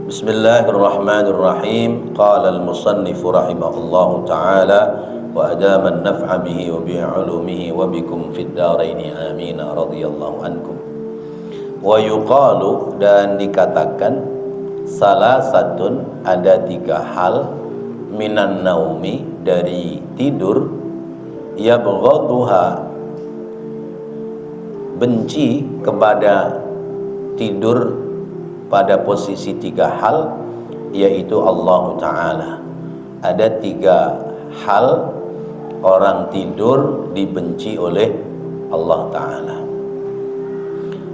Bismillahirrahmanirrahim. Qala al-musannif rahimahullahu ta'ala wa adama an-naf'a bihi wa bi'ulumihi wa bikum fid dharaini amin radhiyallahu ankum. Wa yuqalu, dan dikatakan, salah satun, ada tiga hal, minan naumi, dari tidur, yabghaduha, benci kepada tidur pada posisi tiga hal, yaitu Allah Ta'ala. Ada tiga hal orang tidur dibenci oleh Allah Ta'ala.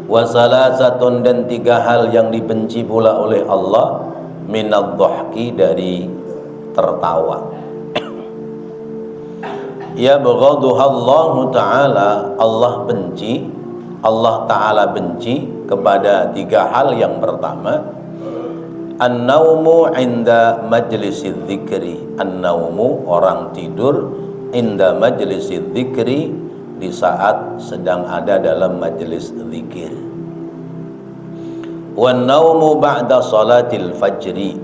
Wa salasatun, dan tiga hal yang dibenci pula oleh Allah, minadh-dhahki, dari tertawa. Yabghaduha Allah Ta'ala, Allah Ta'ala benci kepada tiga hal. Yang pertama, an-naumu inda majlisidz dzikri. An-naumu, orang tidur, inda majlisidz dzikri, di saat sedang ada dalam majelis zikir. Wan-naumu ba'da salatil fajri,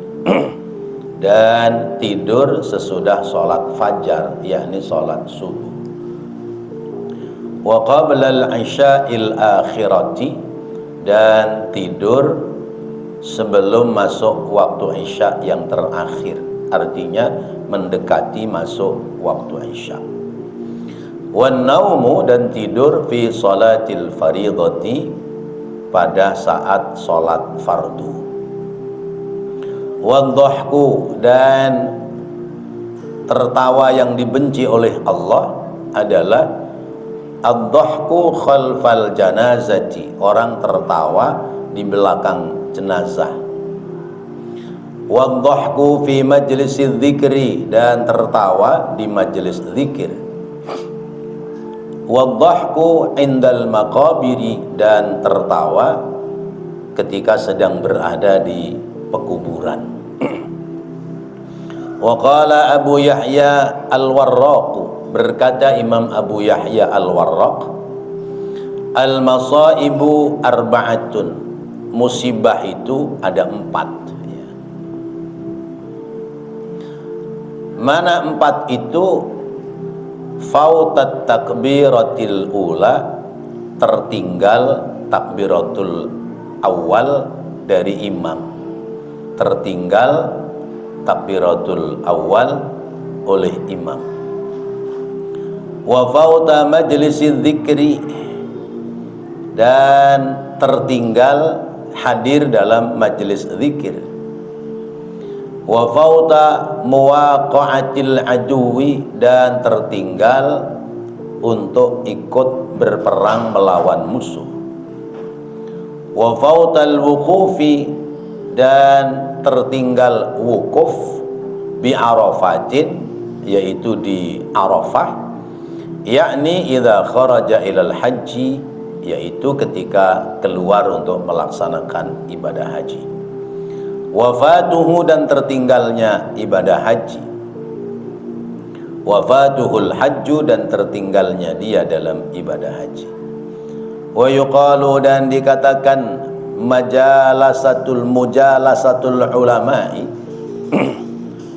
dan tidur sesudah salat fajar, yakni salat subuh. Wa qabla al-isya'il akhirati, dan tidur sebelum masuk waktu isya yang terakhir, artinya mendekati masuk waktu isya. Wan naumu, dan tidur fi salatil fardhati, pada saat salat fardu. Wan dhahku, dan tertawa yang dibenci oleh Allah adalah ad-dhahku khalfal janazati, orang tertawa di belakang jenazah. Wad-dhahku fi majlisidz dzikri, dan tertawa di majelis zikir. Wad-dhahku indal maqabiri, dan tertawa ketika sedang berada di pekuburan. Wa qala Abu Yahya al-Warraq, berkata Imam Abu Yahya al-Warraq, al-masaibu arba'atun, musibah itu ada 4. Mana 4 itu? Fautat takbiratil ula, tertinggal takbiratul awal dari imam, tertinggal takbiratul awal oleh imam. Wa fauta majlisidz dzikri, dan tertinggal hadir dalam majelis zikir. Wa fauta muwaqa'atil aduwi, dan tertinggal untuk ikut berperang melawan musuh. Wa fautal wuqufi, dan tertinggal wukuf, bi Arafatin, yaitu di Arafah, yakni idza kharaja ilal haji, yaitu ketika keluar untuk melaksanakan ibadah haji. Wafatuhu, dan tertinggalnya ibadah haji. Wafatuhul hajju, dan tertinggalnya dia dalam ibadah haji. Wa yuqalu, dan dikatakan, mujalasatul ulama'i,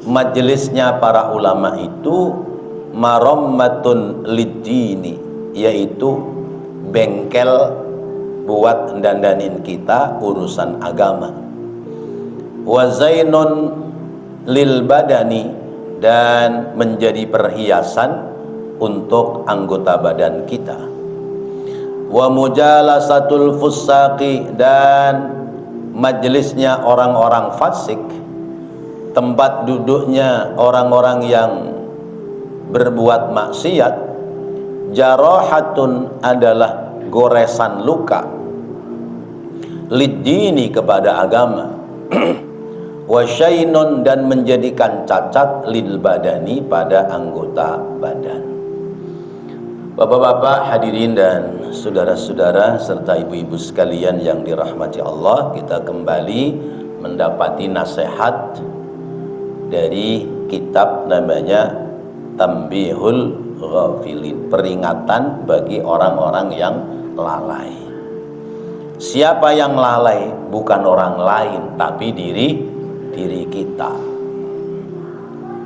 majelisnya para ulama itu marammatun lid-dini, yaitu bengkel buat dandanin kita urusan agama. Wa zainun lil badani, dan menjadi perhiasan untuk anggota badan kita. Wa mujalasatul fusaqi, dan majelisnya orang-orang fasik, tempat duduknya orang-orang yang berbuat maksiat. Jarahatun, adalah goresan luka, lid-dini, kepada agama. Wasyainun, dan menjadikan cacat, lil badani, pada anggota badan. Bapak-bapak hadirin dan saudara-saudara serta ibu-ibu sekalian yang dirahmati Allah, kita kembali mendapati nasihat dari kitab namanya Tanbihul Ghafilin, peringatan bagi orang-orang yang lalai. Siapa yang lalai bukan orang lain tapi diri kita.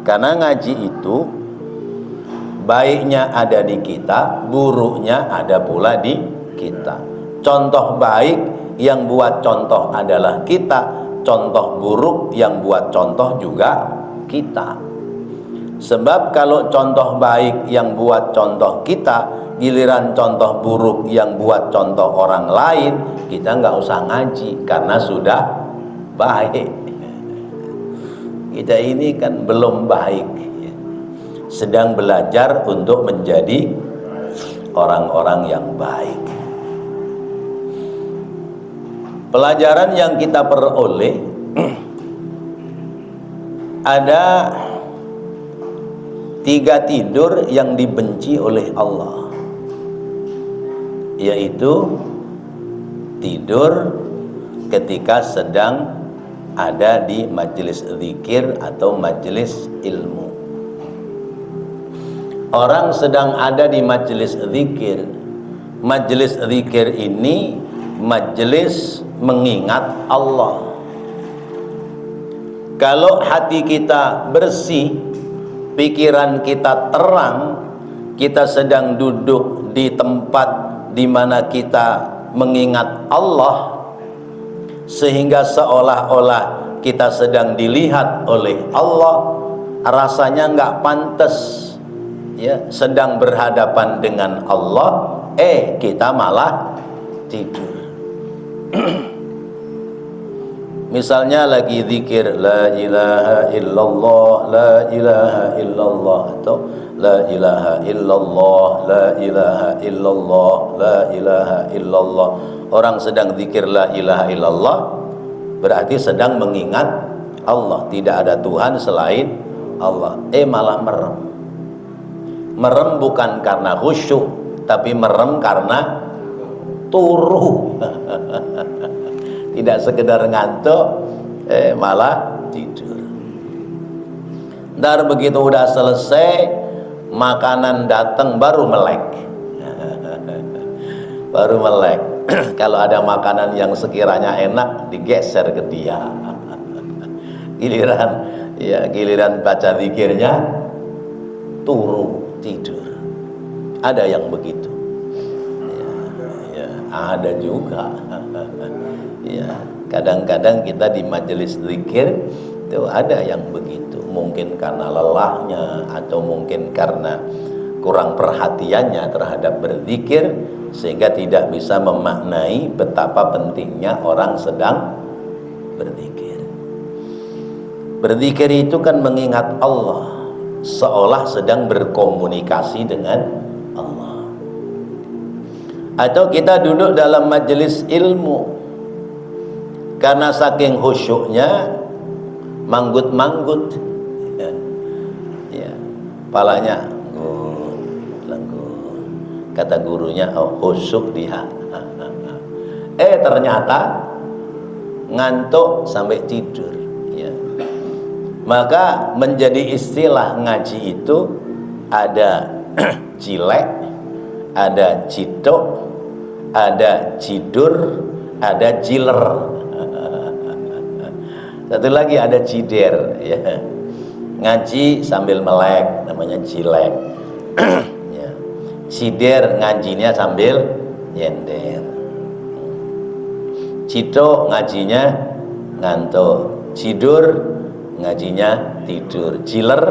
Karena ngaji itu baiknya ada di kita, buruknya ada pula di kita. Contoh baik yang buat contoh adalah kita, contoh buruk yang buat contoh juga kita. Sebab kalau contoh baik yang buat contoh kita, giliran contoh buruk yang buat contoh orang lain, kita nggak usah ngaji karena sudah baik. Kita ini kan belum baik, sedang belajar untuk menjadi orang-orang yang baik. Pelajaran yang kita peroleh ada 3 tidur yang dibenci oleh Allah, yaitu tidur ketika sedang ada di majelis zikir atau majelis ilmu. Orang sedang ada di majelis zikir. Majelis zikir ini majelis mengingat Allah. Kalau hati kita bersih, pikiran kita terang, kita sedang duduk di tempat di mana kita mengingat Allah, sehingga seolah-olah kita sedang dilihat oleh Allah, rasanya nggak pantas, ya, sedang berhadapan dengan Allah, kita malah tidur. Misalnya lagi zikir la ilaha illallah, la ilaha illallah, atau la ilaha illallah, la ilaha illallah, la ilaha illallah. Orang sedang zikir la ilaha illallah berarti sedang mengingat Allah, tidak ada Tuhan selain Allah. Malah merem. Merem bukan karena khusyuk, tapi merem karena turu. Tidak sekedar ngantuk, malah tidur. Ntar begitu udah selesai, makanan datang baru melek. Baru melek. Kalau ada makanan yang sekiranya enak, digeser ke dia. Giliran baca zikirnya, turu tidur. Ada yang begitu. Ada juga. Ya, kadang-kadang kita di majelis zikir itu ada yang begitu, mungkin karena lelahnya atau mungkin karena kurang perhatiannya terhadap berzikir, sehingga tidak bisa memaknai betapa pentingnya orang sedang berzikir. Berzikir itu kan mengingat Allah, seolah sedang berkomunikasi dengan Allah. Atau kita duduk dalam majelis ilmu, karena saking khusyuknya manggut-manggut, palanya lenggut. Kata gurunya, khusyuk dia. Ternyata ngantuk sampai tidur. Maka menjadi istilah ngaji itu ada cilek, ada cidok, ada cidur, ada jiler. Satu lagi ada cider, ya. Ngaji sambil melek, namanya cilek. Ya. Cider ngajinya sambil nyender. Cidok ngajinya ngantuk. Cidur ngajinya tidur. Jiler,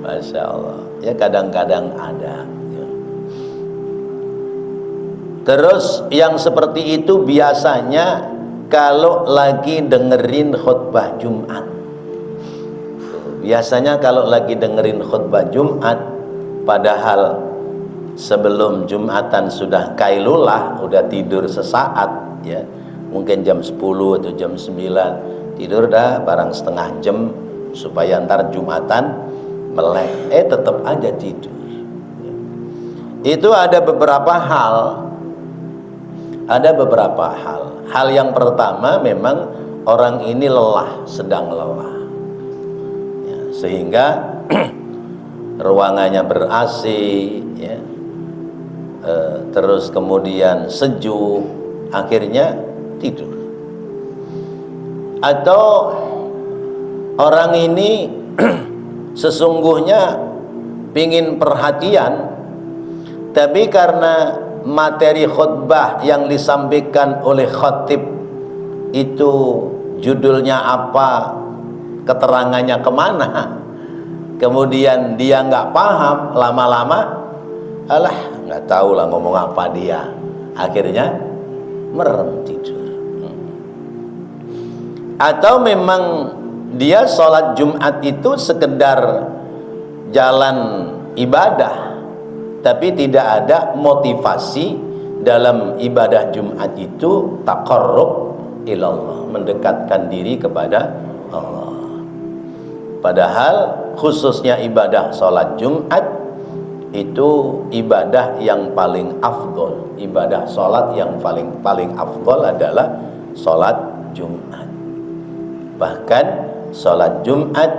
Masya Allah. Ya kadang-kadang ada. Terus yang seperti itu biasanya kalau lagi dengerin khutbah Jumat. Biasanya kalau lagi dengerin khutbah Jumat, padahal sebelum Jumatan sudah kailulah, udah tidur sesaat, ya. Mungkin jam 10 atau jam 9 tidur dah barang setengah jam supaya ntar Jumatan melek. Tetap aja tidur. Itu ada beberapa hal. Ada beberapa hal. Hal yang pertama memang orang ini lelah, sedang lelah, ya, sehingga ruangannya ber-AC, ya, terus kemudian sejuk, akhirnya tidur. Atau orang ini sesungguhnya pingin perhatian, tapi karena materi khutbah yang disampaikan oleh khatib itu judulnya apa, keterangannya kemana, kemudian dia nggak paham, lama-lama alah nggak tahu lah ngomong apa dia, akhirnya merem tidur. Atau memang dia sholat Jumat itu sekedar jalan ibadah, tapi tidak ada motivasi dalam ibadah Jumat itu taqarrub ilallah, mendekatkan diri kepada Allah. Padahal khususnya ibadah sholat Jumat itu ibadah yang paling afdol. Ibadah sholat yang paling afdol adalah sholat Jumat. Bahkan sholat Jumat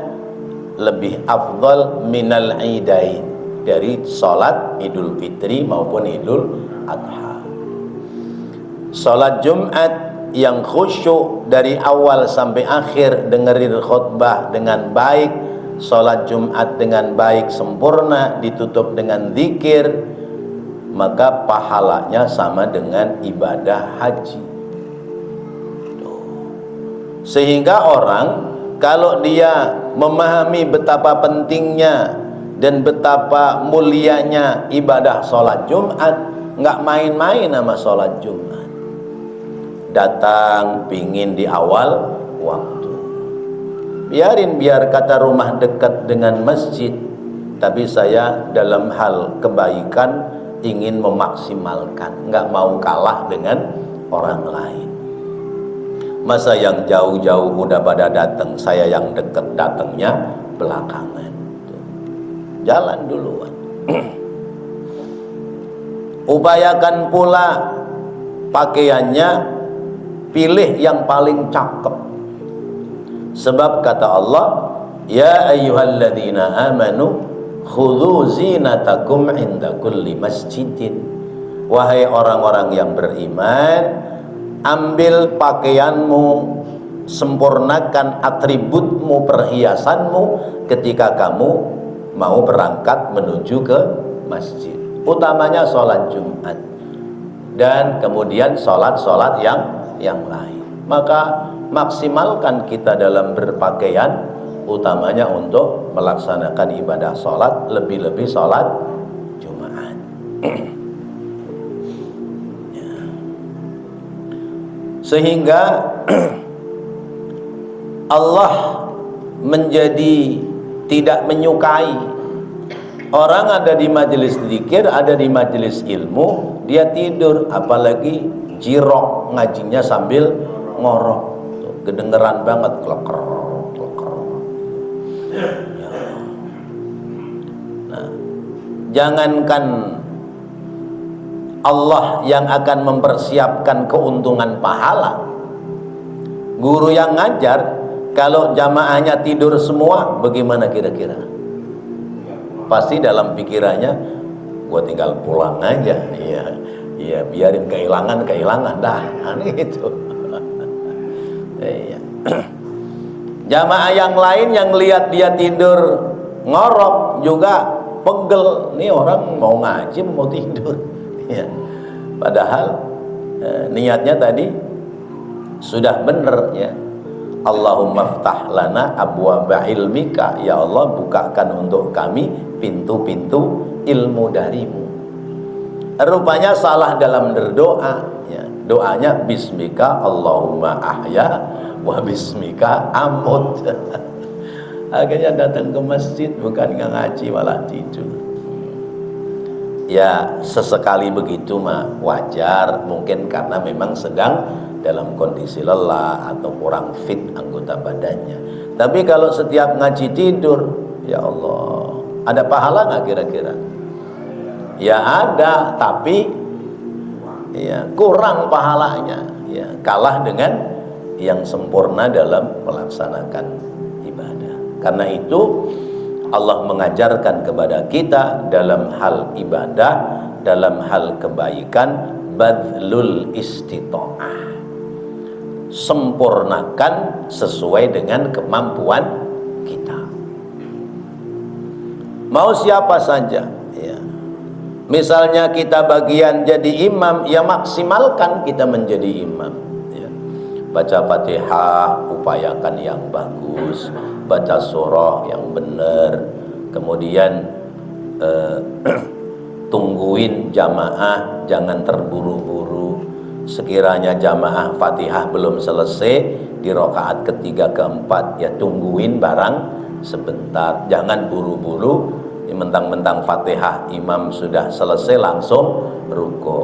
lebih afdol minal idain, dari sholat Idul Fitri maupun Idul Adha. Sholat Jumat yang khusyuk dari awal sampai akhir, dengerin khutbah dengan baik, sholat Jumat dengan baik sempurna, ditutup dengan zikir, maka pahalanya sama dengan ibadah haji. Sehingga orang kalau dia memahami betapa pentingnya dan betapa mulianya ibadah sholat Jumat, nggak main-main sama sholat Jumat. Datang pingin di awal waktu. Biar kata rumah dekat dengan masjid, tapi saya dalam hal kebaikan ingin memaksimalkan, nggak mau kalah dengan orang lain. Masa yang jauh-jauh udah pada datang, saya yang dekat datangnya belakangan. Jalan duluan. Upayakan pula pakaiannya, pilih yang paling cakep. Sebab kata Allah, ya ayyuhalladzina amanu khudhu zinatakum inda kulli masjidin. Wahai orang-orang yang beriman, ambil pakaianmu, sempurnakan atributmu, perhiasanmu ketika kamu mau berangkat menuju ke masjid, utamanya sholat Jumat dan kemudian sholat-sholat yang lain. Maka maksimalkan kita dalam berpakaian, utamanya untuk melaksanakan ibadah sholat, lebih-lebih sholat Jumat. Sehingga Allah menjadi tidak menyukai orang ada di majelis zikir, ada di majelis ilmu, dia tidur, apalagi jirok ngajinya sambil ngorok, kedengeran banget, kleker. Nah, jangankan Allah yang akan mempersiapkan keuntungan pahala, guru yang ngajar kalau jamaahnya tidur semua, bagaimana kira-kira? Pasti dalam pikirannya, gua tinggal pulang aja, iya, biarin kehilangan dah, gitu. Iya. Jamaah yang lain yang lihat dia tidur ngorok juga pegel, nih orang mau ngaji mau tidur. Ya. Padahal niatnya tadi sudah benar ya. Allahumma ftah lana abwaba ilmika, ya Allah bukakan untuk kami pintu-pintu ilmu darimu. Rupanya salah dalam berdoa ya. Doanya bismika Allahumma ahya wa bismika amut. Akhirnya datang ke masjid bukan ngaji malah tidur. Ya sesekali begitu mah wajar, mungkin karena memang sedang dalam kondisi lelah atau kurang fit anggota badannya. Tapi kalau setiap ngaji tidur, ya Allah, ada pahala nggak kira-kira? Ya ada, tapi ya kurang pahalanya, ya kalah dengan yang sempurna dalam melaksanakan ibadah. Karena itu Allah mengajarkan kepada kita dalam hal ibadah dalam hal kebaikan badlul istita'ah, sempurnakan sesuai dengan kemampuan kita. Mau siapa saja ya. Misalnya kita bagian jadi imam, ya maksimalkan kita menjadi imam ya. Baca Fatihah upayakan yang bagus, baca surah yang benar, kemudian tungguin jamaah, jangan terburu-buru. Sekiranya jamaah Fatihah belum selesai di rakaat ketiga keempat, ya tungguin barang sebentar, jangan buru-buru. Mentang-mentang Fatihah imam sudah selesai langsung ruku,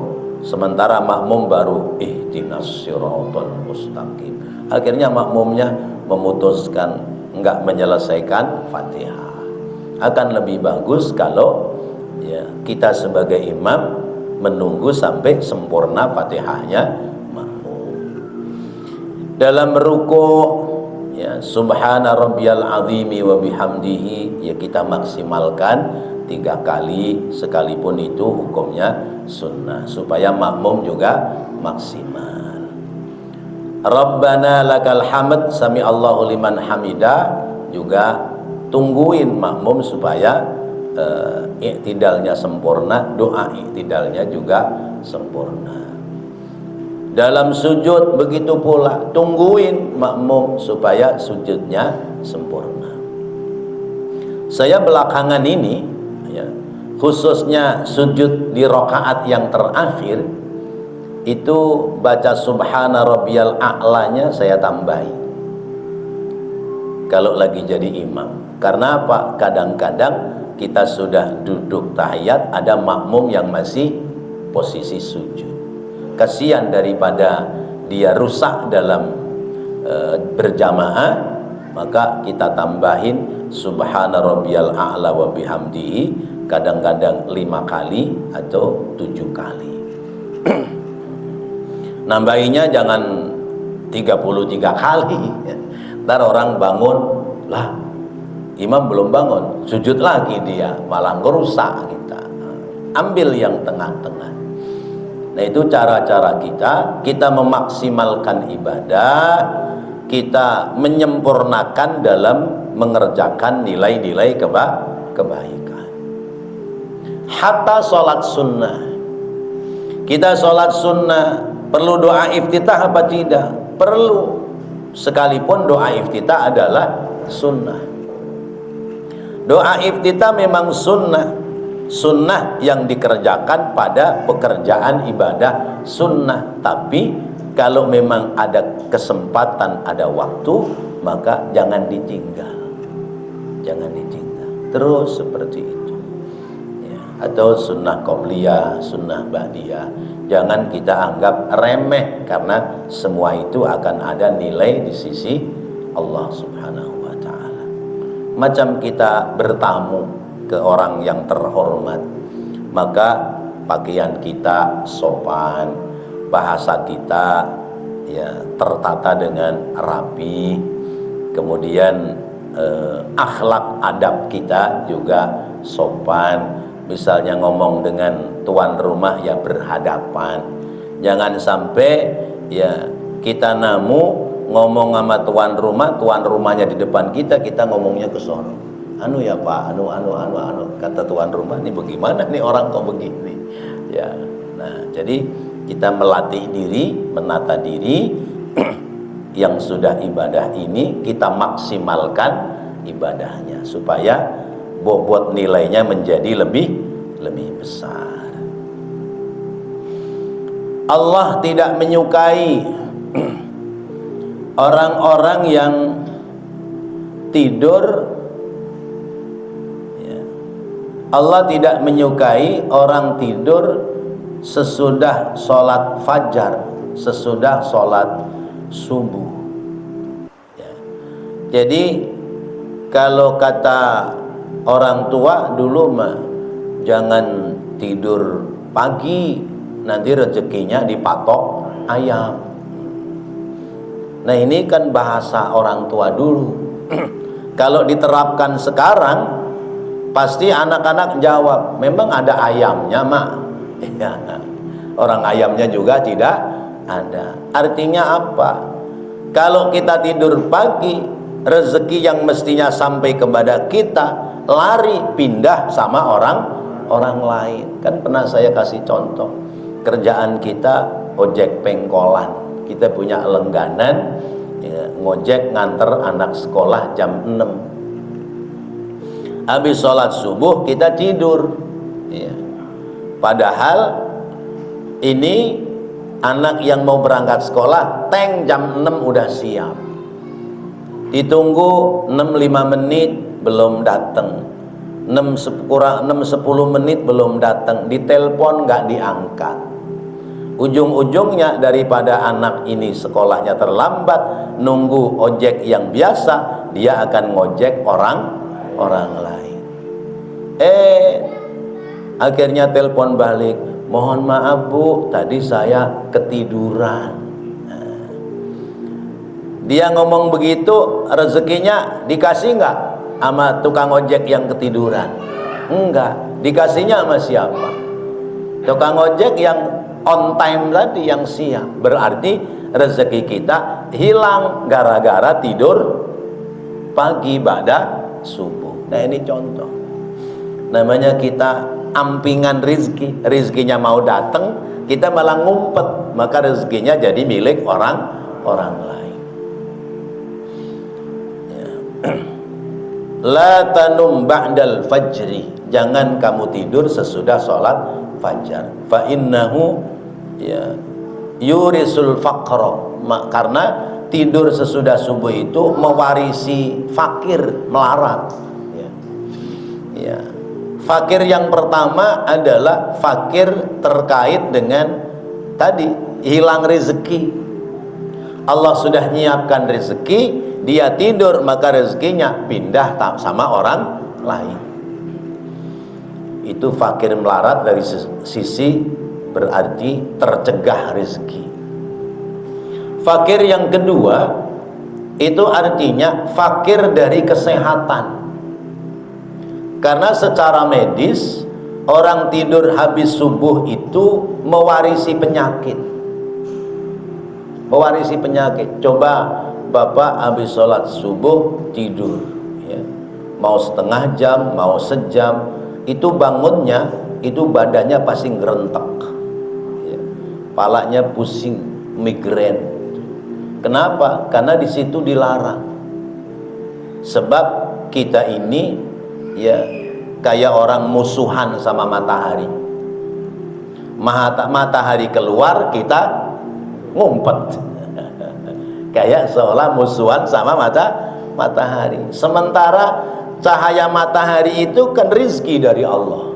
sementara makmum baru ihdinas siratal mustaqim. Akhirnya makmumnya memutuskan enggak menyelesaikan Fatihah. Akan lebih bagus kalau ya kita sebagai imam menunggu sampai sempurna Fatihahnya makmum. Dalam ruku ya subhana rabbiyal azimi wa bihamdihi, ya kita maksimalkan 3 kali, sekalipun itu hukumnya sunnah, supaya makmum juga maksimal. Rabbana lakal hamd sami Allahu liman hamidah, juga tungguin makmum supaya iktidalnya sempurna, doa iktidalnya juga sempurna. Dalam sujud begitu pula, tungguin makmum supaya sujudnya sempurna. Saya belakangan ini ya, khususnya sujud di rakaat yang terakhir itu baca subhana rabbiyal a'lanya saya tambahi kalau lagi jadi imam. Karena apa? Kadang-kadang kita sudah duduk tahiyat, ada makmum yang masih posisi sujud. Kasihan daripada dia rusak dalam berjamaah, maka kita tambahin subhana rabbiyal a'la wa bihamdihi, kadang-kadang 5 kali atau 7 kali. Nambahinya jangan 33 kali. Ntar orang bangun, lah imam belum bangun, sujud lagi dia, malah ngerusak kita. Ambil yang tengah-tengah. Nah itu cara-cara kita memaksimalkan ibadah, kita menyempurnakan dalam mengerjakan nilai-nilai kebaikan. Hatta sholat sunnah, kita sholat sunnah perlu doa iftitah apa tidak? Perlu, sekalipun doa iftitah adalah sunnah. Doa iftitah memang sunnah, sunnah yang dikerjakan pada pekerjaan ibadah sunnah. Tapi kalau memang ada kesempatan, ada waktu, maka jangan ditinggal, jangan ditinggal terus seperti itu ya. Atau sunnah qobliyah, sunnah ba'diyah, jangan kita anggap remeh, karena semua itu akan ada nilai di sisi Allah subhanahu wa ta'ala. Macam kita bertamu ke orang yang terhormat, maka pakaian kita sopan, bahasa kita ya tertata dengan rapi, kemudian akhlak adab kita juga sopan. Misalnya ngomong dengan tuan rumah ya berhadapan, jangan sampai ya kita namu ngomong sama tuan rumahnya di depan kita ngomongnya ke sono. Anu ya Pak, anu. Kata tuan rumah, ini bagaimana nih orang kok begini? Ya, nah jadi kita melatih diri, menata diri, yang sudah ibadah ini kita maksimalkan ibadahnya supaya bobot nilainya menjadi lebih besar. Allah tidak menyukai orang-orang yang tidur. Allah tidak menyukai orang tidur sesudah sholat fajar, sesudah sholat subuh ya. Jadi kalau kata orang tua dulu mah, jangan tidur pagi, nanti rezekinya dipatok ayam. Nah ini kan bahasa orang tua dulu. Kalau diterapkan sekarang, pasti anak-anak jawab, memang ada ayamnya mak, Ya. Orang ayamnya juga tidak ada. Artinya apa? Kalau kita tidur pagi, rezeki yang mestinya sampai kepada kita lari pindah sama orang lain. Kan pernah saya kasih contoh, kerjaan kita ojek pengkolan, kita punya langganan ya, ngojek nganter anak sekolah jam 6. Habis sholat subuh kita tidur ya. Padahal ini anak yang mau berangkat sekolah tank jam 6 udah siap, ditunggu 6-5 menit belum datang, 6-10 menit belum datang, ditelepon nggak diangkat. Ujung-ujungnya daripada anak ini sekolahnya terlambat, nunggu ojek yang biasa, dia akan ngojek orang lain. Akhirnya telepon balik, mohon maaf Bu, tadi saya ketiduran. Dia ngomong begitu, rezekinya dikasih nggak sama tukang ojek yang ketiduran? Enggak. Dikasihnya sama siapa? Tukang ojek yang on time tadi, yang siap. Berarti rezeki kita hilang gara-gara tidur pagi pada subuh. Nah ini contoh. Namanya kita ampingan rizki. Rizkinya mau datang, kita malah ngumpet, maka rezekinya jadi milik orang lain. Ya. La tanum ba'dal fajri, jangan kamu tidur sesudah sholat fajar. Fa innahu ya yurisul faqra, karena tidur sesudah subuh itu mewarisi fakir, melarat. Ya. Fakir yang pertama adalah fakir terkait dengan tadi hilang rezeki. Allah sudah nyiapkan rezeki, dia tidur maka rezekinya pindah sama orang lain. Itu fakir melarat dari sisi berarti tercegah rezeki. Fakir yang kedua itu artinya fakir dari kesehatan. Karena secara medis orang tidur habis subuh itu mewarisi penyakit. Mewarisi penyakit. Coba Bapak habis sholat subuh tidur ya. Mau setengah jam, mau sejam, itu bangunnya, itu badannya pasti ngerentek ya. Palanya pusing, migrain. Kenapa? Karena di situ dilarang. Sebab kita ini ya kayak orang musuhan sama matahari. Matahari keluar, kita ngumpet. Kayak seolah musuhan sama matahari. Sementara cahaya matahari itu kan rizki dari Allah.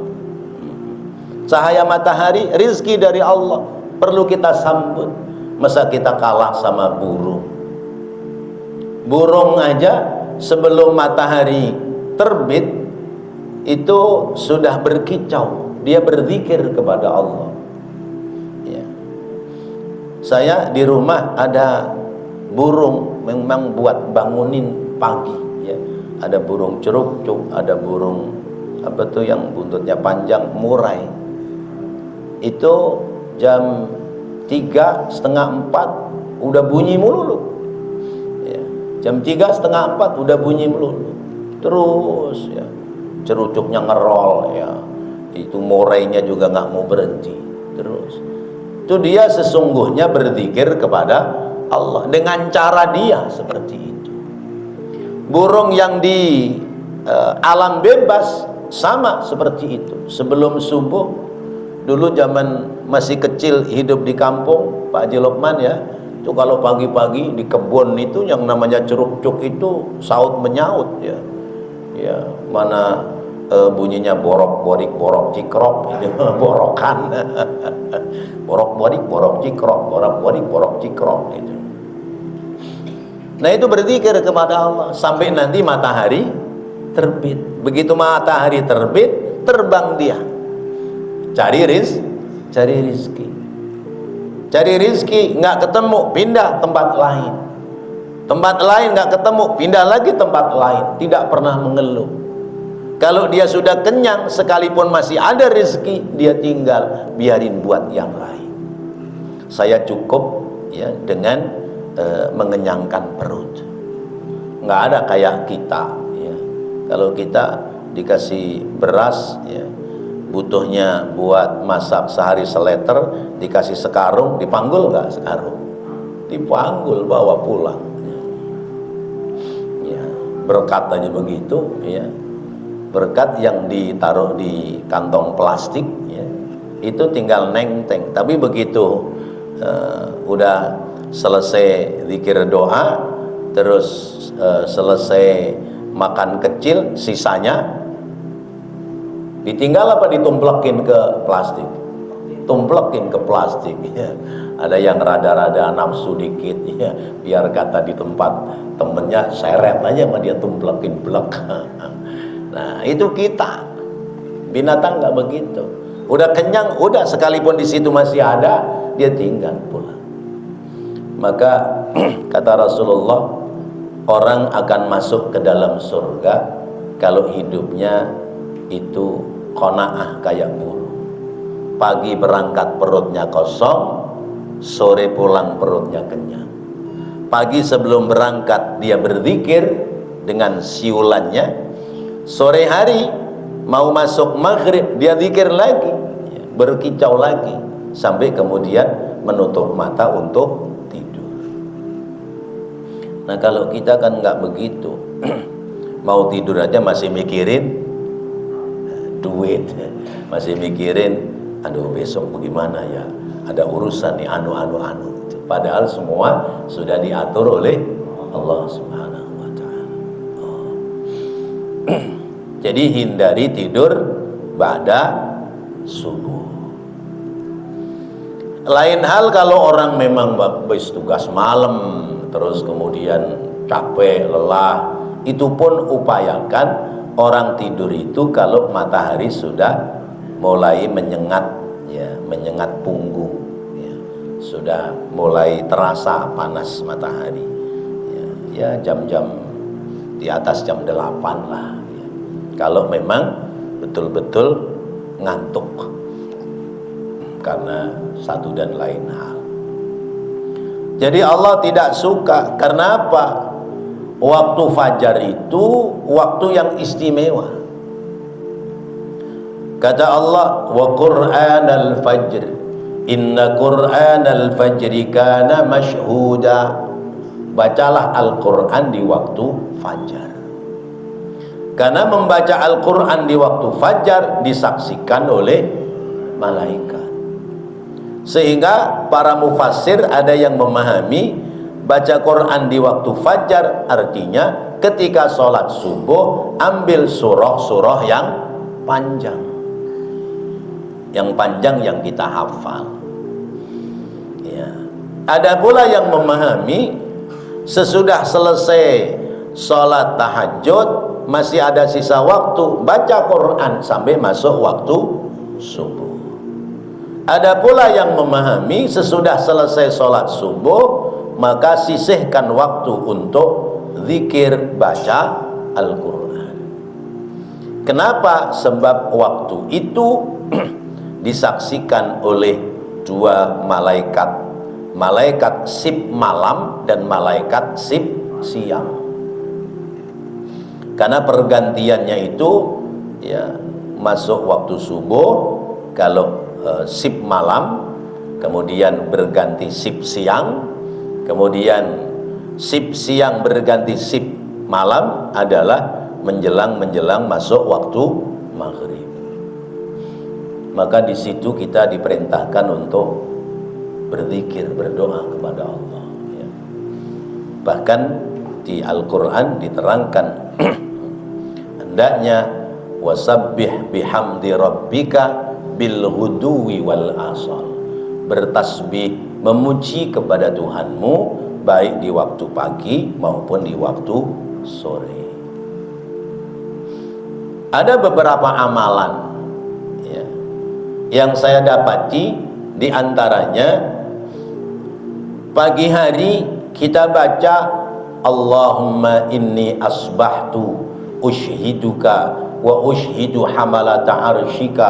Cahaya matahari rizki dari Allah, perlu kita sambut. Masa kita kalah sama burung? Burung aja sebelum matahari terbit itu sudah berkicau, dia berzikir kepada Allah ya. Saya di rumah ada burung memang buat bangunin pagi ya. Ada burung ceruk-cuk, ada burung apa tuh yang buntutnya panjang, murai. Itu jam 3:30, 4 udah bunyi melulu ya. Jam 3:30, 4 udah bunyi melulu terus ya. Cerucuknya ngerol ya, itu morainya juga nggak mau berhenti terus. Itu dia sesungguhnya berzikir kepada Allah dengan cara dia seperti itu. Burung yang di alam bebas sama seperti itu. Sebelum subuh, dulu zaman masih kecil hidup di kampung Pak Haji Lokman ya, itu kalau pagi-pagi di kebun itu yang namanya ceruk-cuk itu saut menyaut ya. Ya, mana bunyinya borok-borik, borok cikrok itu borokan. Borok-borik, borok cikrok, borok-borik, borok cikrok itu. Nah, itu berzikir kepada Allah sampai nanti matahari terbit. Begitu matahari terbit, terbang dia. Cari rizki. Cari rizki, nggak ketemu, pindah tempat lain. Tempat lain nggak ketemu, pindah lagi tempat lain. Tidak pernah mengeluh. Kalau dia sudah kenyang, sekalipun masih ada rezeki, dia tinggal, biarin buat yang lain. Saya cukup ya dengan mengenyangkan perut. Nggak ada kayak kita ya. Kalau kita dikasih beras ya, butuhnya buat masak sehari seliter, dikasih sekarung, dipanggul nggak sekarung? Dipanggul, bawa pulang ya. Berkat aja begitu ya. Berkat yang ditaruh di kantong plastik ya, itu tinggal nengteng. Tapi begitu udah selesai zikir doa, terus selesai makan kecil, sisanya ditinggal apa ditumplekin ke plastik? Tumplekin ke plastik ya. Ada yang rada-rada nafsu dikit ya, biar kata di tempat temennya seret aja sama dia tumplekin blek. Nah itu kita, binatang nggak begitu. Udah kenyang, udah, sekalipun di situ masih ada, dia tinggal pulang. Maka kata Rasulullah, orang akan masuk ke dalam surga kalau hidupnya itu qanaah kayak burung. Pagi berangkat perutnya kosong, sore pulang perutnya kenyang. Pagi sebelum berangkat dia berzikir dengan siulannya, sore hari mau masuk maghrib dia zikir lagi, berkicau lagi, sampai kemudian menutup mata untuk tidur. Nah kalau kita kan nggak begitu. Mau tidur aja masih mikirin duit, masih mikirin aduh besok bagaimana ya, ada urusan nih anu. Padahal semua sudah diatur oleh Allah Subhanahu wa ta'ala. Jadi hindari tidur ba'da subuh. Lain hal kalau orang memang habis tugas malam, terus kemudian capek, lelah, itu pun upayakan orang tidur itu kalau matahari sudah mulai menyengat ya, menyengat punggung ya, sudah mulai terasa panas matahari ya, jam-jam di atas jam 8 lah ya. Kalau memang betul-betul ngantuk karena satu dan lain hal. Jadi Allah tidak suka. Karena apa? Waktu fajar itu waktu yang istimewa. Kata Allah, wa Qur'anal fajr, inna Qur'anal fajri kana mashhuda. Bacalah Al-Quran di waktu fajar. Karena membaca Al-Quran di waktu fajar disaksikan oleh malaikat. Sehingga para mufassir ada yang memahami baca Quran di waktu fajar artinya ketika sholat subuh ambil surah-surah yang panjang. Yang panjang yang kita hafal ya. Ada pula yang memahami sesudah selesai sholat tahajud masih ada sisa waktu, baca Quran sampai masuk waktu subuh. Ada pula yang memahami sesudah selesai sholat subuh maka sisihkan waktu untuk zikir baca Al-Quran. Kenapa? Sebab waktu itu disaksikan oleh dua malaikat, malaikat sip malam dan malaikat sip siang. Karena pergantiannya itu ya, masuk waktu subuh kalau sip malam, kemudian berganti sip siang, kemudian sip siang berganti sip malam adalah menjelang masuk waktu maghrib. Maka di situ kita diperintahkan untuk berzikir, berdoa kepada Allah ya. Bahkan di Al-Quran diterangkan hendaknya wasabbih bihamdi rabbika bil huduwi wal asal, bertasbih memuji kepada Tuhanmu baik di waktu pagi maupun di waktu sore. Ada beberapa amalan ya, yang saya dapati, di antaranya pagi hari kita baca Allahumma inni asbahtu ushiduka wa ushhidu hamalata arsyika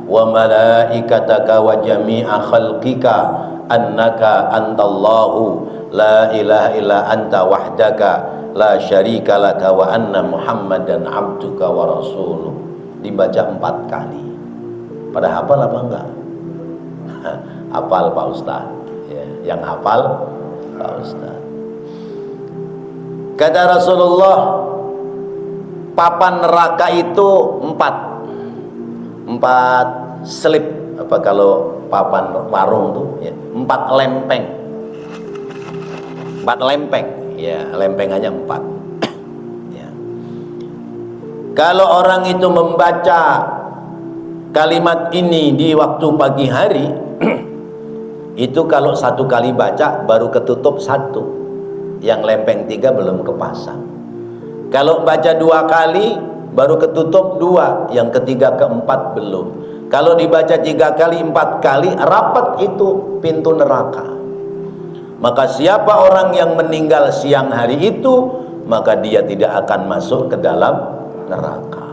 wa malaikataka wa jami'a khalqika annaka antallahu la ilaha illa anta wahdaka la syarika laka wa anna muhammadan abduka wa rasuluh. Dibaca 4 kali. Pada hafal apa enggak? Hafal Pak Ustaz ya, yang hafal Pak Ustaz. Kata Rasulullah, papan neraka itu 4 slip, apa kalau papan warung tuh ya, 4 lempeng. 4 lempeng ya, lempengannya 4 ya. Kalau orang itu membaca kalimat ini di waktu pagi hari itu kalau 1 kali baca baru ketutup 1, yang lempeng 3 belum kepasang. Kalau baca 2 kali baru ketutup 2, yang ketiga keempat belum. Kalau dibaca 3 kali 4 kali rapat itu pintu neraka. Maka siapa orang yang meninggal siang hari itu, maka dia tidak akan masuk ke dalam neraka.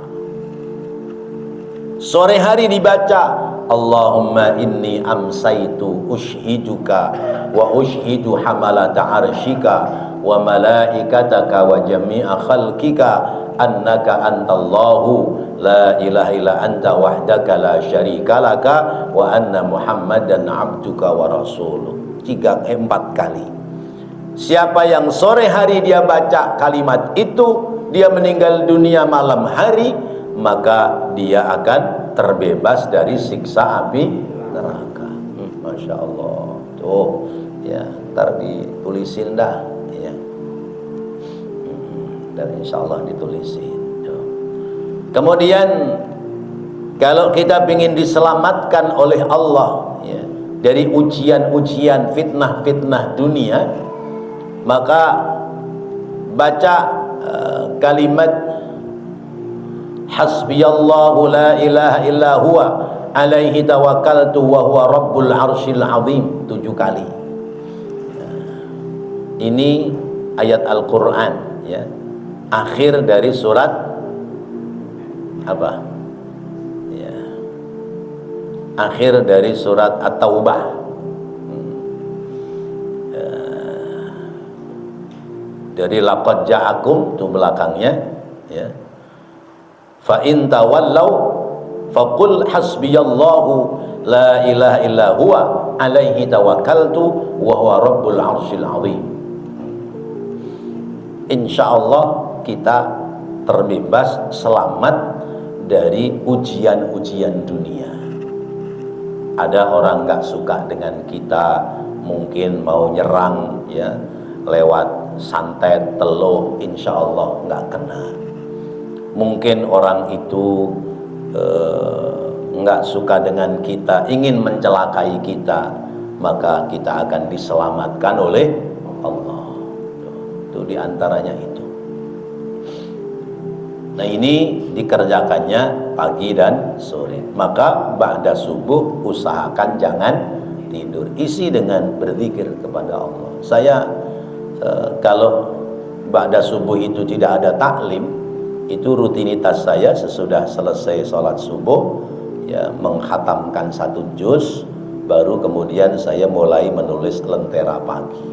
Sore hari dibaca Allahumma inni amsaitu ushiduka wa ushidu hamalata arsyika wa malaikataka wa jami'a khalqika annaka antallahu la ilaha illa anta wahdaka la syarika laka wa anna muhammadan abduka wa rasuluh. 4 kali. Siapa yang sore hari dia baca kalimat itu, dia meninggal dunia malam hari, maka dia akan terbebas dari siksa api neraka. Masya Allah. Tuh ya, ntar ditulisin dah ya. Dan insya Allah ditulisin. Kemudian kalau kita ingin diselamatkan oleh Allah ya, dari ujian-ujian, fitnah-fitnah dunia, maka baca kalimat hasbiyallahu la ilaha illa huwa alaihi tawakkaltu wa huwa rabbul arsyil azim 7 kali. Ini ayat Al-Quran ya, akhir dari surat apa ya, akhir dari surat At-Taubah. Dari laqad ja'akum itu belakangnya ya, fa in tawallaw faqul hasbiyallahu la ilaha illa huwa alaihi tawakkaltu wa huwa rabbul arsyil azim. Insyaallah kita terbebas, selamat dari ujian-ujian dunia. Ada orang nggak suka dengan kita, mungkin mau nyerang ya lewat santet, teluh, insyaallah nggak kena. Mungkin orang itu nggak suka dengan kita, ingin mencelakai kita, maka kita akan diselamatkan oleh Allah. Itu diantaranya itu. Nah ini dikerjakannya pagi dan sore. Maka ba'da subuh usahakan jangan tidur, isi dengan berzikir kepada Allah. Saya kalau ba'da subuh itu tidak ada taklim, itu rutinitas saya sesudah selesai sholat subuh ya, menghatamkan 1 juz, baru kemudian saya mulai menulis lentera pagi.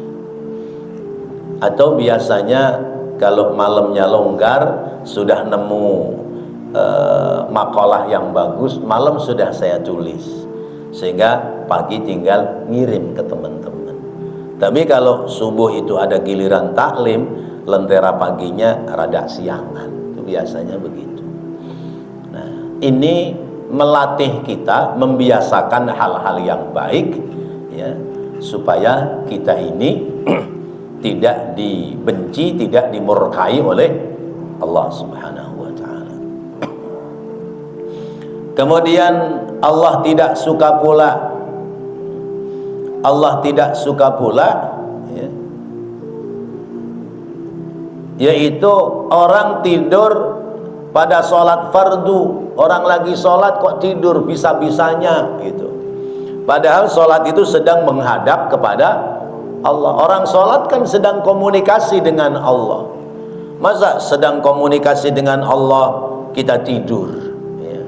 Atau biasanya kalau malamnya longgar, sudah nemu makalah yang bagus, malam sudah saya tulis, sehingga pagi tinggal ngirim ke teman-teman. Tapi kalau subuh itu ada giliran taklim, lentera paginya rada siangan, itu biasanya begitu. Nah, ini melatih kita membiasakan hal-hal yang baik ya, supaya kita ini tidak dibenci, tidak dimurkai oleh Allah Subhanahu wa ta'ala. Kemudian Allah tidak suka pula ya, yaitu orang tidur pada sholat fardu. Orang lagi sholat kok tidur bisa-bisanya gitu. Padahal sholat itu sedang menghadap kepada Allah. Orang sholat kan sedang komunikasi dengan Allah. Masa sedang komunikasi dengan Allah kita tidur, ya.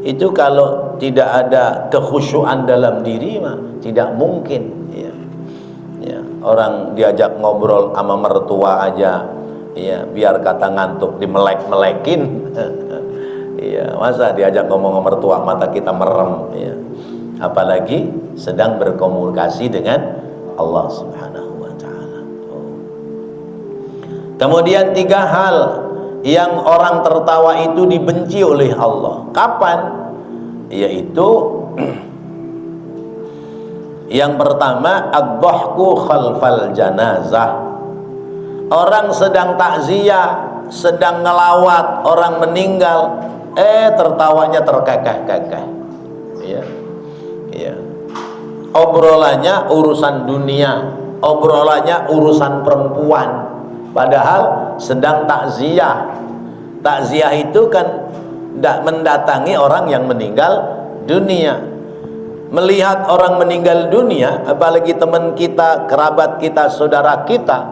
Itu kalau tidak ada kekhusyuan dalam diri mah tidak mungkin, ya. Ya, orang diajak ngobrol sama mertua aja, ya, biar kata ngantuk dimelek-melekin. Ya, masa diajak ngomong sama mertua mata kita merem, ya. Apalagi sedang berkomunikasi dengan Allah Subhanahu wa taala. Kemudian 3 hal yang orang tertawa itu dibenci oleh Allah. Kapan? Yaitu yang pertama, ad-dhahku khalfal janazah. Orang sedang takziah, sedang ngelawat orang meninggal, tertawanya terkekeh-kekeh. Ya. Ya. Obrolannya urusan dunia, obrolannya urusan perempuan. Padahal sedang takziah. Takziah itu kan mendatangi orang yang meninggal dunia. Melihat orang meninggal dunia, apalagi teman kita, kerabat kita, saudara kita,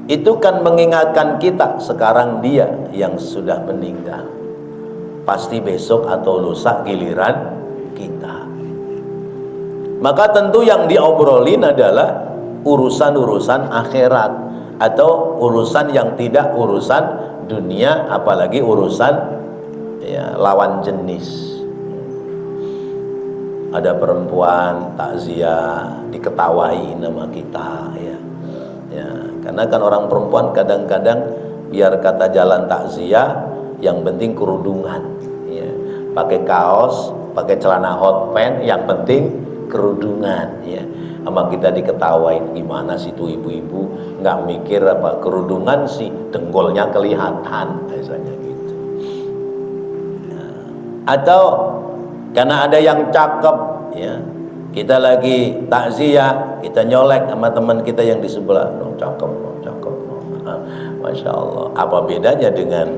itu kan mengingatkan kita sekarang dia yang sudah meninggal. Pasti besok atau lusa giliran kita. Maka tentu yang diobrolin adalah urusan-urusan akhirat atau urusan yang tidak urusan dunia, apalagi urusan, ya, lawan jenis. Ada perempuan takziah diketawai nama kita, ya. Ya, karena kan orang perempuan kadang-kadang biar kata jalan takziah yang penting kerudungan, ya. Pakai kaos, pakai celana hot pants, yang penting kerudungan, ya. Sama kita diketawain, gimana sih tuh ibu-ibu nggak mikir apa kerudungan sih, dengkulnya kelihatan, misalnya gitu. Nah, atau karena ada yang cakep, ya, kita lagi takziah, kita nyolek sama teman kita yang di sebelah, cakep, cakep, masya Allah. Apa bedanya dengan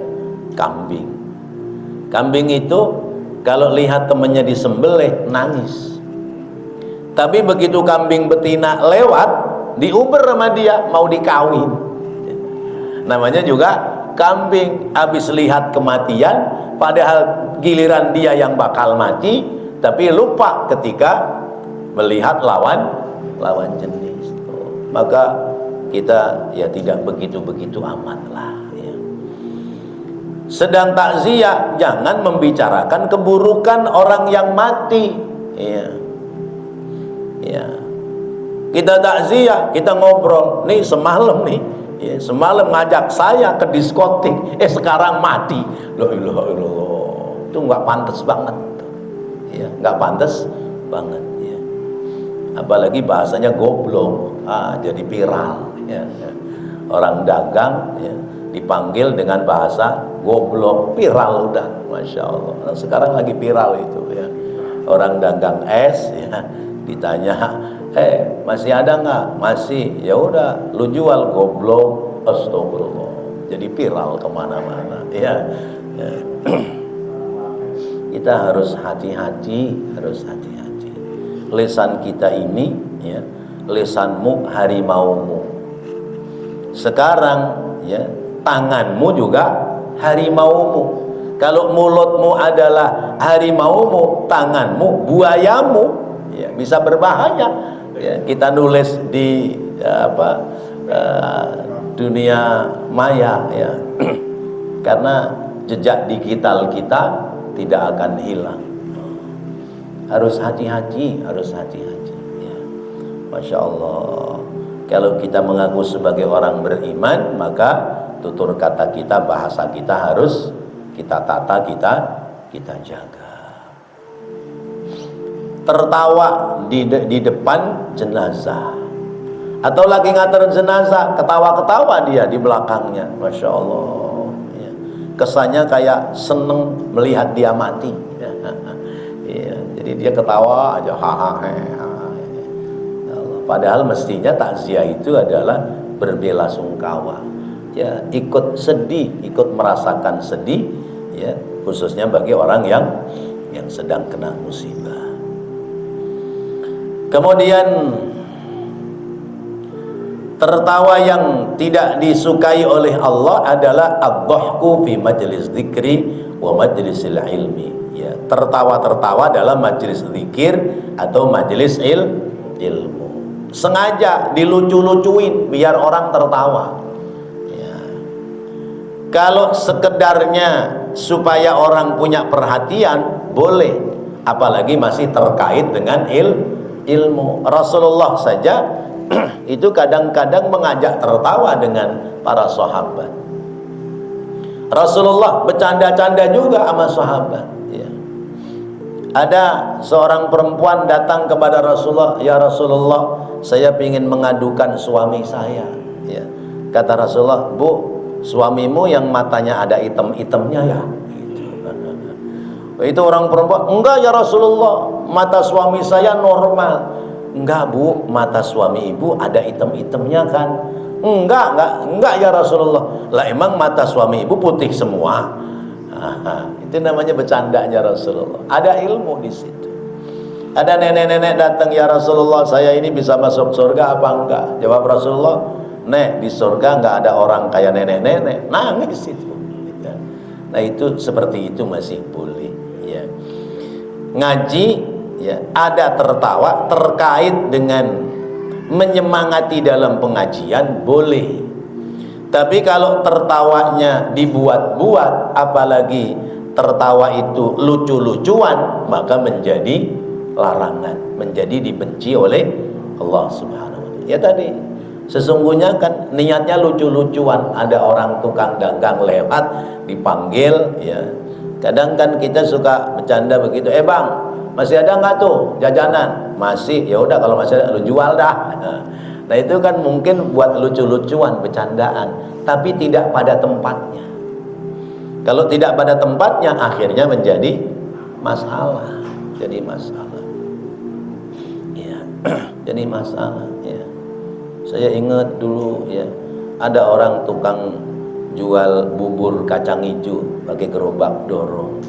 kambing? Kambing itu kalau lihat temannya disembelih nangis, tapi begitu kambing betina lewat diuber sama dia mau dikawin, namanya juga kambing. Habis lihat kematian, padahal giliran dia yang bakal mati, tapi lupa ketika melihat lawan jenis. Maka kita ya tidak begitu amat lah, ya. Sedang takziah jangan membicarakan keburukan orang yang mati, ya. Ya. Kita takziah, kita ngobrol, nih semalam nih, ya, semalam ngajak saya ke diskotik, sekarang mati. La ilaha illallah. Itu nggak pantas banget, ya, nggak pantas banget, ya. Apalagi bahasanya goblok, jadi viral, ya. Orang dagang, ya, dipanggil dengan bahasa goblok, viral udah, masya Allah. Sekarang lagi viral itu, ya. Orang dagang es, ya, ditanya, masih ada nggak? Masih. Ya udah, lu jual goblok, astagfirullah. Jadi viral kemana-mana, ya. Ya. Kita harus hati-hati, Lisan kita ini, ya, lisanmu harimaumu. Sekarang, ya, tanganmu juga harimaumu. Kalau mulutmu adalah harimaumu, tanganmu buayamu, ya, bisa berbahaya. Ya, kita nulis di dunia maya, ya, karena jejak digital kita tidak akan hilang. Harus hati-hati, ya. Masya Allah. Kalau kita mengaku sebagai orang beriman, maka tutur kata kita, bahasa kita harus kita tata, kita jaga. Tertawa di depan jenazah, atau lagi nganter jenazah, ketawa-ketawa dia di belakangnya, masya Allah. Kesannya kayak seneng melihat dia mati, ya. Ya, jadi dia ketawa aja, padahal mestinya takziah itu adalah berbelasungkawa, ya, ikut sedih, ikut merasakan sedih, ya, khususnya bagi orang yang sedang kena musibah. Kemudian tertawa yang tidak disukai oleh Allah adalah ad-dhahku fi majlis dzikri wa majlisil ilmi. Ya, tertawa-tertawa dalam majelis zikir atau majelis ilmu. Sengaja dilucu-lucuin biar orang tertawa. Ya. Kalau sekedarnya supaya orang punya perhatian boleh, apalagi masih terkait dengan ilmu. Rasulullah saja itu kadang-kadang mengajak tertawa dengan para sahabat. Rasulullah bercanda-canda juga sama sahabat, ya. Ada seorang perempuan datang kepada Rasulullah, "Ya Rasulullah, saya ingin mengadukan suami saya." Ya. Kata Rasulullah, "Bu, suamimu yang matanya ada item-itemnya ya?" Itu orang perempuan, "Enggak ya Rasulullah, mata suami saya normal." "Enggak Bu, mata suami ibu ada item-itemnya kan?" Enggak ya Rasulullah." "Lah emang mata suami ibu putih semua?" Itu namanya bercandanya Rasulullah. Ada ilmu di situ. Ada nenek-nenek datang, "Ya Rasulullah, saya ini bisa masuk surga apa enggak?" Jawab Rasulullah, "Nek, di surga enggak ada orang kayak nenek-nenek." Nangis itu. Nah itu seperti itu masih boleh. Ya. Ngaji, ya, ada tertawa terkait dengan menyemangati dalam pengajian boleh. Tapi kalau tertawanya dibuat-buat, apalagi tertawa itu lucu-lucuan, maka menjadi larangan, menjadi dibenci oleh Allah Subhanahu wa Ta'ala. Ya tadi, sesungguhnya kan niatnya lucu-lucuan. Ada orang tukang dagang lewat, dipanggil, ya. Kadang kan kita suka bercanda begitu, "Bang, masih ada nggak tuh jajanan?" "Masih." "Ya udah kalau masih ada, lu jual dah." Nah itu kan mungkin buat lucu-lucuan, bercandaan, tapi tidak pada tempatnya. Kalau tidak pada tempatnya, akhirnya menjadi masalah. Jadi masalah. Ya, jadi masalah. Ya. Saya ingat dulu, ya, ada orang tukang jual bubur kacang hijau pakai gerobak dorong.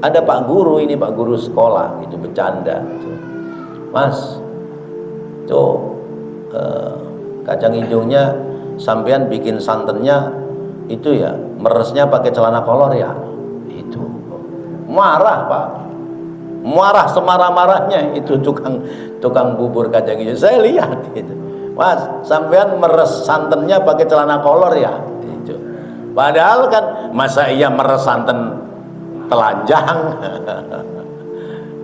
Ada Pak Guru, ini Pak Guru sekolah, itu bercanda. "Mas, tuh kacang hijaunya sampean bikin santannya itu ya, meresnya pakai celana kolor ya?" Itu marah Pak, marah semarah-marahnya itu tukang bubur kacang hijau. Saya lihat itu, "Mas, sampean meres santannya pakai celana kolor ya?" Itu padahal kan masa iya meres santan telanjang.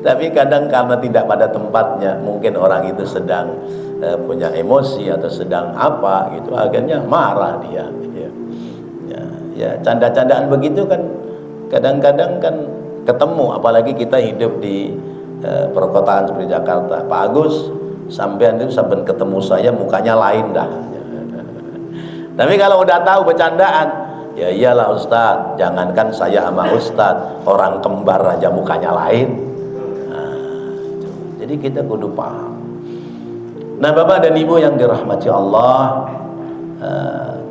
Tapi kadang karena tidak pada tempatnya, mungkin orang itu sedang punya emosi atau sedang apa gitu, akhirnya marah dia. Ya, canda-candaan begitu kan kadang-kadang kan ketemu, apalagi kita hidup di perkotaan seperti Jakarta. "Pak Agus, sampean itu sampai ketemu saya mukanya lain dah." Tapi kalau udah tahu bercandaan, "Ya iyalah Ustadz, jangankan saya sama Ustadz, orang kembar aja mukanya lain." Jadi kita kudu paham. Nah Bapak dan Ibu yang dirahmati Allah,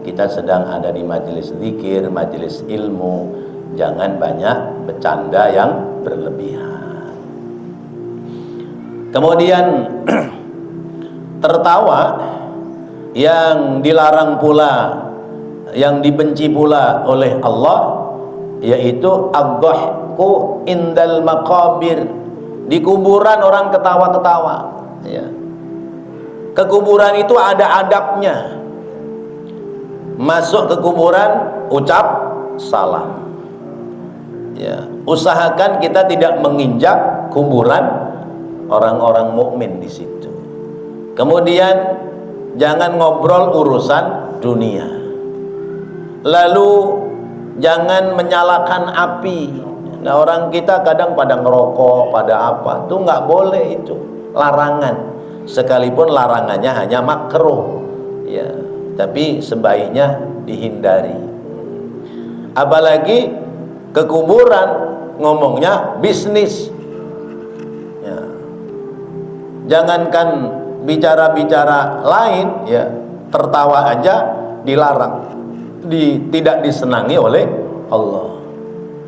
kita sedang ada di majelis zikir, majelis ilmu. Jangan banyak bercanda yang berlebihan. Kemudian tertawa yang dilarang pula, yang dibenci pula oleh Allah, yaitu ad-dhahku indal maqabir. Di kuburan orang ketawa-ketawa, ya. Ke kuburan itu ada adabnya. Masuk ke kuburan ucap salam, ya. Usahakan kita tidak menginjak kuburan orang-orang mukmin di situ. Kemudian jangan ngobrol urusan dunia. Lalu jangan menyalakan api. Nah orang kita kadang pada ngerokok, pada apa, itu nggak boleh, itu larangan. Sekalipun larangannya hanya makruh, ya, tapi sebaiknya dihindari. Apalagi ke kuburan ngomongnya bisnis, ya. Jangankan bicara-bicara lain, ya, tertawa aja dilarang, tidak disenangi oleh Allah.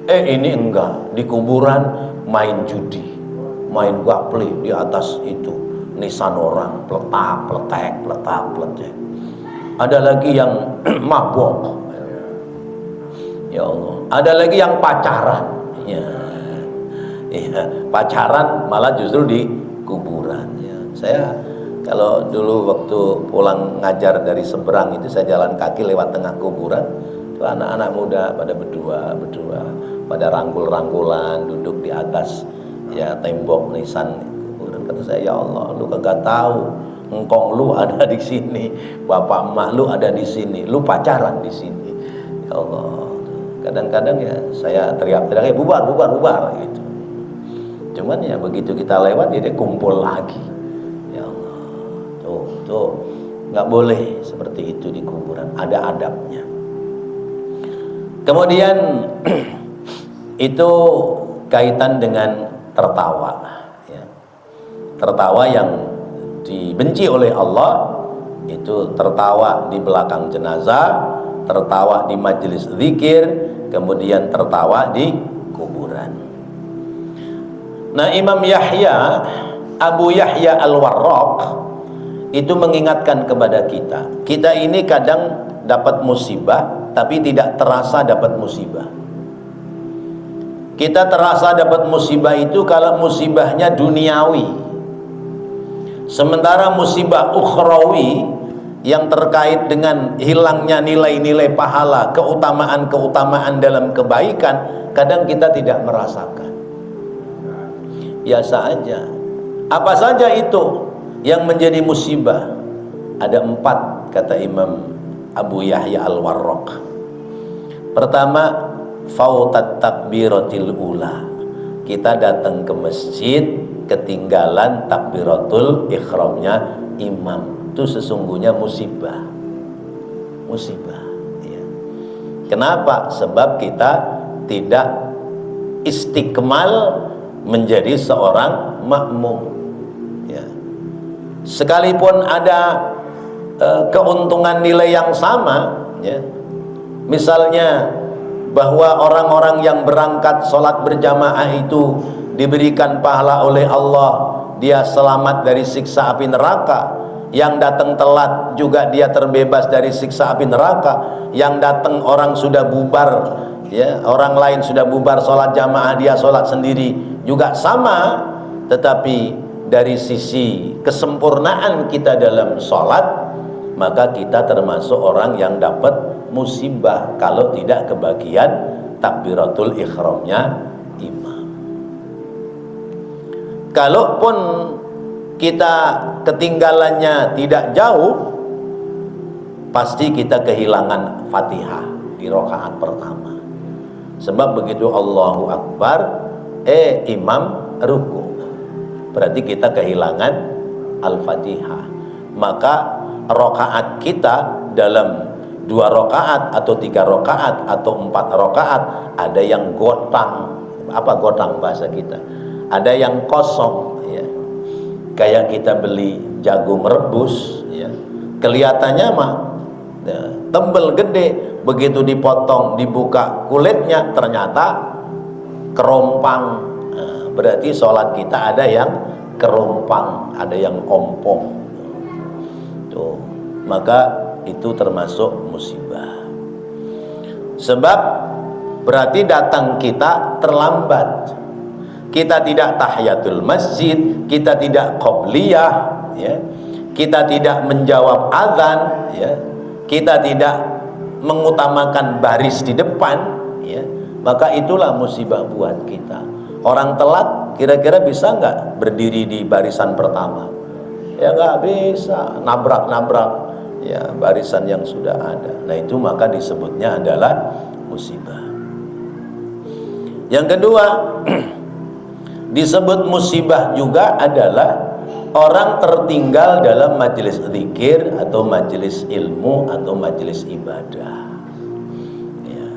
Ini enggak, di kuburan main judi, main gaple di atas itu, nisan orang, pletak, pletek. Ada lagi yang mabok. Ya Allah, ada lagi yang pacaran. Ya, ya, pacaran malah justru di kuburan. Ya, saya kalau dulu waktu pulang ngajar dari seberang itu saya jalan kaki lewat tengah kuburan, itu anak-anak muda pada berdua, pada rangkul-rangkulan duduk di atas ya tembok nisan kuburan. Kata saya, ya Allah, lu kagak tahu engkong lu ada di sini, bapak emak lu ada di sini, lu pacaran di sini. Ya Allah, kadang-kadang ya saya teriak-teriak, ya bubar gitu. Cuman ya begitu kita lewat dia kumpul lagi. Ya Allah, tuh nggak boleh seperti itu di kuburan, ada adabnya. Kemudian itu kaitan dengan tertawa, ya. Tertawa yang dibenci oleh Allah itu tertawa di belakang jenazah, tertawa di majelis zikir, kemudian tertawa di kuburan. Nah, Imam Yahya, Abu Yahya Al-Warraq itu mengingatkan kepada kita. Kita ini kadang dapat musibah tapi tidak terasa dapat musibah. Kita terasa dapat musibah itu kalau musibahnya duniawi. Sementara musibah ukhrawi yang terkait dengan hilangnya nilai-nilai pahala, keutamaan-keutamaan dalam kebaikan, kadang kita tidak merasakan. Biasa aja. Apa saja itu yang menjadi musibah? Ada 4 kata Imam Abu Yahya Al-Warraq. Pertama, fautat takbiratil ula. Kita datang ke masjid ketinggalan takbiratul ihramnya imam. Itu sesungguhnya musibah. Musibah, ya. Kenapa? Sebab kita tidak istiqmal menjadi seorang makmum, ya. Sekalipun ada keuntungan nilai yang sama, ya. Misalnya bahwa orang-orang yang berangkat sholat berjamaah itu diberikan pahala oleh Allah, dia selamat dari siksa api neraka. Yang datang telat juga dia terbebas dari siksa api neraka. Yang datang orang sudah bubar, ya, orang lain sudah bubar sholat jamaah, dia sholat sendiri juga sama. Tetapi dari sisi kesempurnaan kita dalam sholat, maka kita termasuk orang yang dapat musibah kalau tidak kebagian takbiratul ihramnya imam. Kalaupun kita ketinggalannya tidak jauh, pasti kita kehilangan Fatihah di rakaat pertama. Sebab begitu Allahu Akbar, imam ruku, berarti kita kehilangan Al-Fatihah. Maka rakaat kita dalam 2 rakaat atau 3 rakaat atau 4 rakaat ada yang gotang. Apa gotang bahasa kita? Ada yang kosong, ya. Kayak kita beli jagung rebus, ya. Kelihatannya mah ya, tembel gede, begitu dipotong dibuka kulitnya ternyata kerompang. Nah, berarti sholat kita ada yang kerompang, ada yang ompong. Tuh, maka itu termasuk musibah. Sebab berarti datang kita terlambat. Kita tidak tahiyatul masjid, kita tidak qobliyah, ya. Kita tidak menjawab azan, ya. Kita tidak mengutamakan baris di depan, ya. Maka itulah musibah buat kita. Orang telat kira-kira bisa nggak berdiri di barisan pertama? Ya nggak bisa, nabrak-nabrak ya barisan yang sudah ada. Nah itu maka disebutnya adalah musibah. Yang kedua disebut musibah juga adalah orang tertinggal dalam majelis zikir atau majelis ilmu atau majelis ibadah, ya.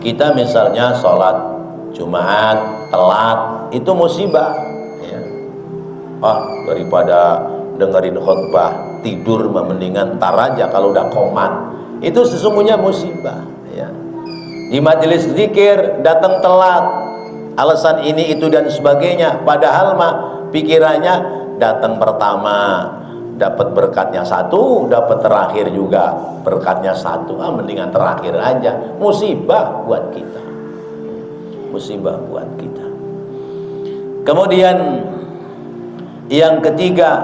Kita misalnya sholat Jumat telat, itu musibah, ya. Daripada dengerin khutbah tidur mendingan tar aja kalau udah komat. Itu sesungguhnya musibah, ya. Di majelis zikir datang telat, alasan ini itu dan sebagainya, padahal mah pikirannya datang pertama dapat berkatnya satu, dapat terakhir juga berkatnya satu, mendingan terakhir aja. Musibah buat kita, musibah buat kita. Kemudian yang ketiga,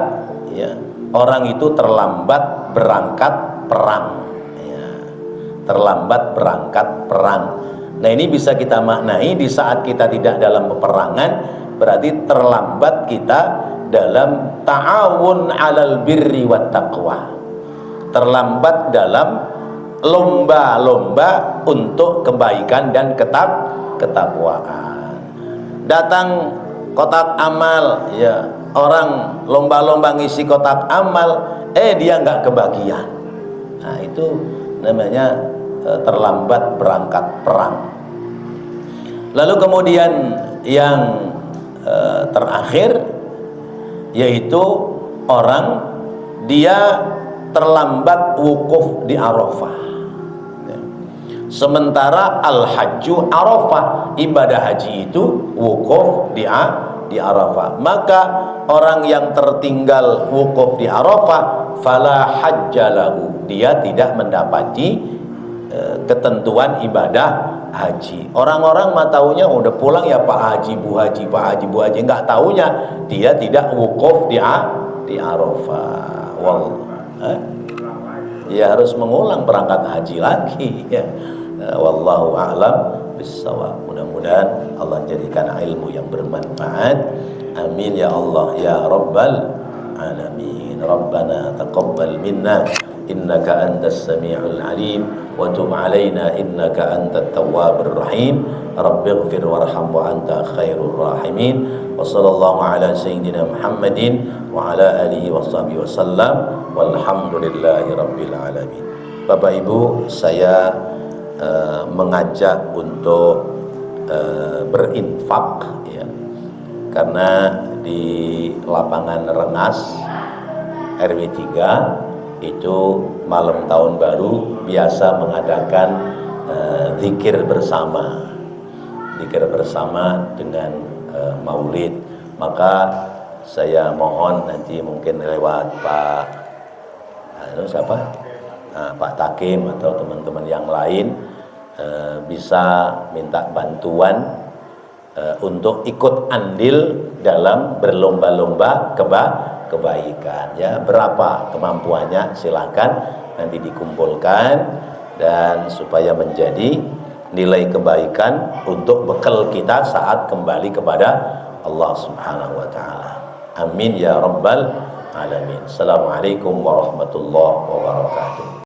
ya, orang itu terlambat berangkat perang, ya, terlambat berangkat perang. Nah, ini bisa kita maknai di saat kita tidak dalam peperangan, berarti terlambat kita dalam ta'awun 'alal birri wat taqwa. Terlambat dalam lomba-lomba untuk kebaikan dan ketakwaan. Datang kotak amal, ya, orang lomba-lomba ngisi kotak amal, dia nggak kebagian. Nah, itu namanya terlambat berangkat perang. Lalu kemudian yang terakhir, yaitu orang dia terlambat wukuf di Arafah. Sementara al-hajju Arafah, ibadah haji itu wukuf di Arafah. Maka orang yang tertinggal wukuf di Arafah, fala hajjalahu, dia tidak mendapati ketentuan ibadah haji. Orang-orang mah taunya udah pulang ya Pak Haji, Bu Haji, Pak Haji, Bu Haji, nggak taunya dia tidak wukuf di Arafah. Ya harus mengulang berangkat haji lagi, ya. Wallahu a'lam bissawab. Mudah-mudahan Allah jadikan ilmu yang bermanfaat. Amin ya Allah ya Rabbal alamin. Rabbana taqabbal minna innaka antas sami'ul alim wa tub alaina innaka antat tawwabur rahim. Rabbighfir warham wa anta khairur rahimin. Wa sallallahu ala sayyidina Muhammadin wa ala alihi wa sahbihi wasallam walhamdulillahi rabbil alamin. Bapak Ibu, saya mengajak untuk berinfak, ya, karena di lapangan Rengas RW 3 itu malam tahun baru biasa mengadakan zikir bersama dengan maulid. Maka saya mohon nanti mungkin lewat Pak Takim atau teman-teman yang lain bisa minta bantuan untuk ikut andil dalam berlomba-lomba kebaikan, ya. Berapa kemampuannya silakan nanti dikumpulkan, dan supaya menjadi nilai kebaikan untuk bekal kita saat kembali kepada Allah Subhanahu wa taala. Amin ya rabbal alamin. Assalamualaikum warahmatullahi wabarakatuh.